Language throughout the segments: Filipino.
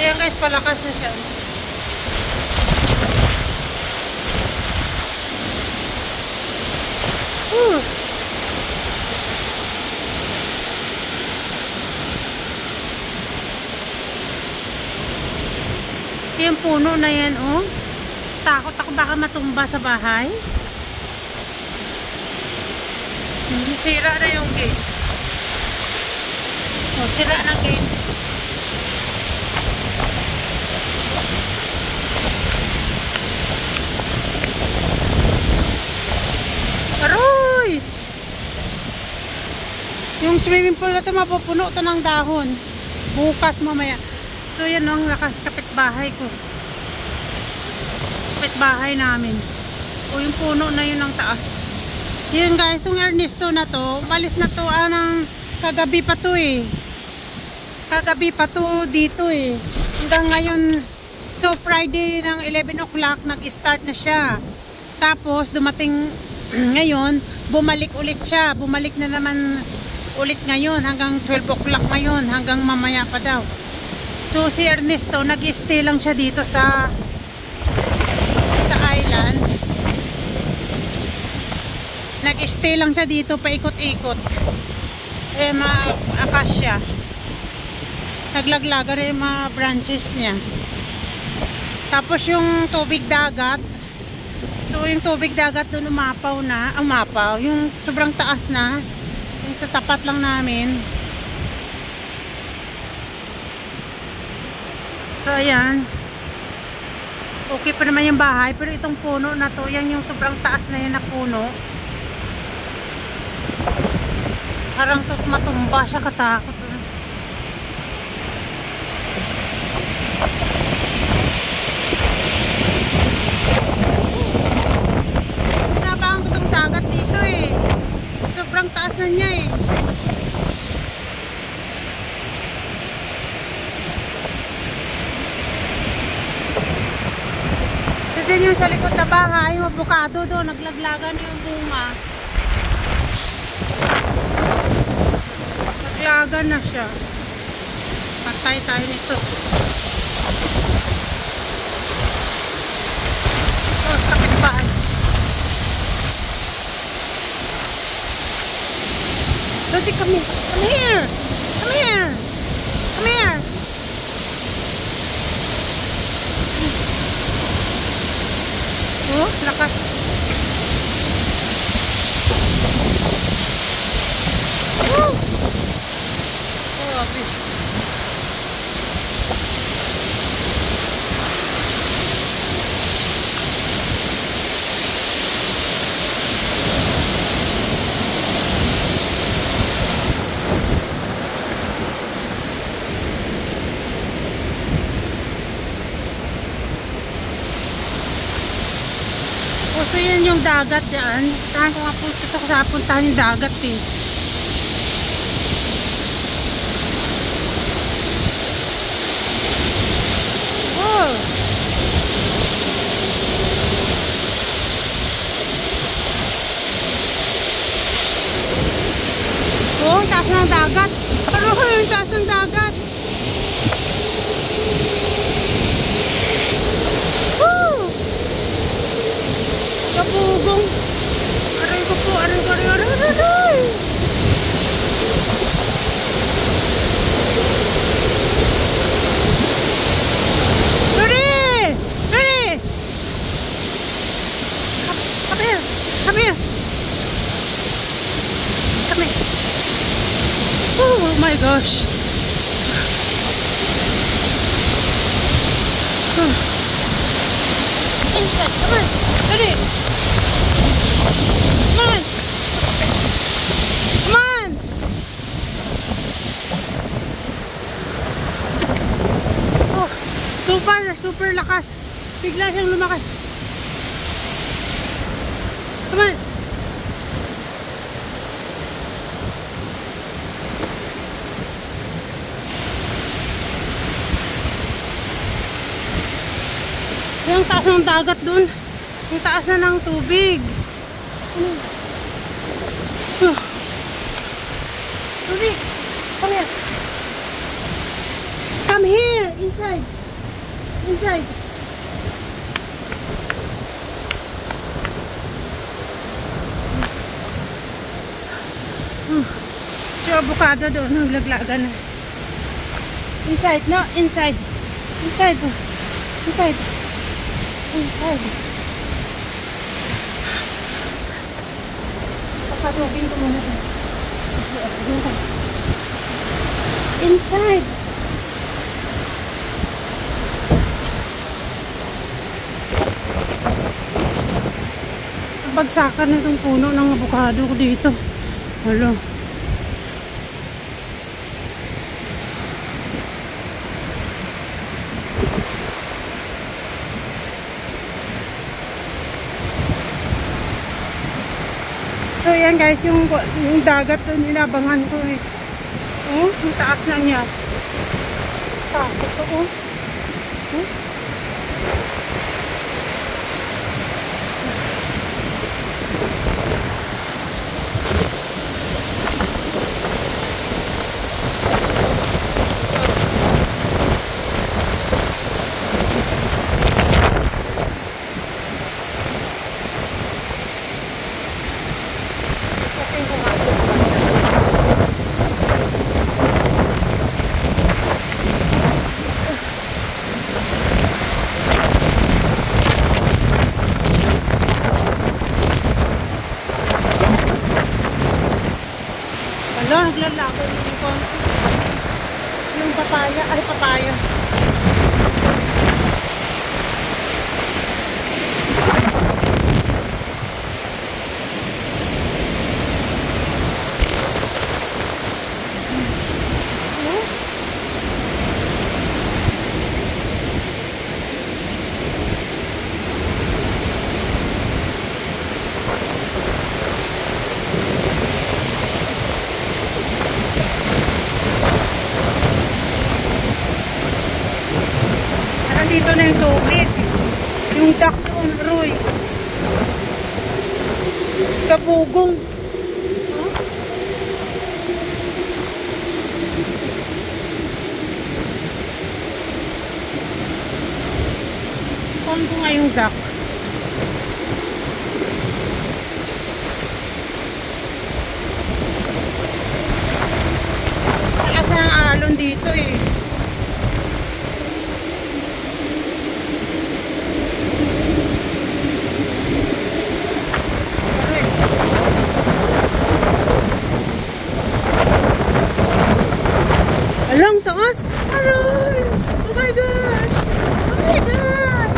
Ayan guys, palakas na siya. Yung puno na yan, oh. Takot ako baka matumba sa bahay. Sira na yung gate. Oh, sira na gate. Aroy! Yung swimming pool na ito mapupuno ito ng dahon. Bukas mamaya. So yan ang lakas kapitbahay ko. Kapitbahay namin. O yung puno na yun ang taas. Yun guys, yung Ernesto na to, umalis na to ng kagabi pa to eh. Kagabi pa to dito eh. Hanggang ngayon, so Friday ng 11 o'clock nag-start na siya. Tapos dumating ngayon, bumalik ulit siya. Bumalik na naman ulit ngayon hanggang 12 o'clock ngayon, hanggang mamaya pa daw. So si Ernesto nag-stay lang siya dito sa island. Nag-stay lang siya dito paikot-ikot. Eh akasya. Naglaglaga rin yung mga branches niya. Tapos yung tubig dagat. So yung tubig dagat doon umapaw na, umapaw, yung sobrang taas na. Yung sa tapat lang namin. So ayan. Okay pa naman yung bahay, pero itong puno na to, yan yung sobrang taas na yan na puno. Parang matumba siya, katakot. Nabangan ko itong dagat dito eh. Sobrang taas na niya eh. Diyan yung sa likod na bahay, yung avocado doon, naglaglagan yung bunga. Naglagan na siya. Patay tayo nito. Oh, sakit bahay. Logic, come here. Come here. Come here. Come here. Oh, lakas. Oh, grabe. So yan yung dagat dyan. Tahan ko nga po, gusto ko sa puntahan yung dagat eh. Oh! Oh, taas ng dagat. Pero yung taas ng dagat. Kapugong. Aray ko po, aray. Ready! Come here. Oh my gosh. Inside, come on. Ready? Come on! Come on! Oh, super lakas. Bigla siyang lumakas. Come on! Yung taas ng dagat dun. Yung taas na ng tubig. Ruby, come here. Come here, inside. Inside. Si avocado doon, naglaglagan na. Inside, no? Inside. Inside. Inside. Inside. Papasugin ko muna doon. Inside. Bagsakan na itong puno ng avocado ko dito. Hello. So yan guys, yung dagat doon inabangan ko eh. Oh, ang taas na niya. Takot ko. Oh. Wala, naglalago yung papaya, ay papaya. Dito na yung tubig. Yung duck doon, Roy. Kabugong. Huh? Kuhan ko nga yung duck. Taas na ang alon dito eh. Alang taas! Aray! Oh my God! Oh my God!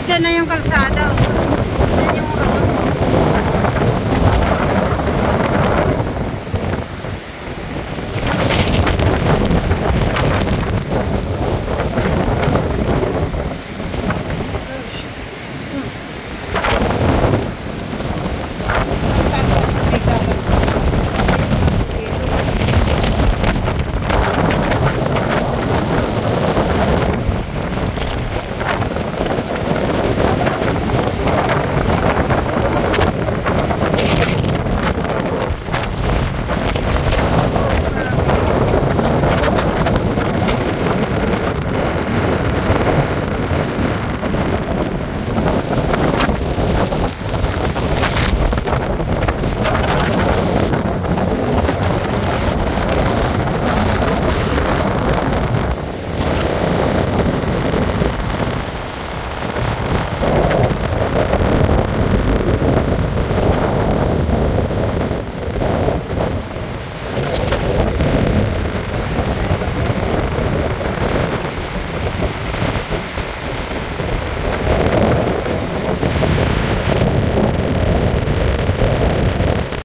Diyan na yung kalsada.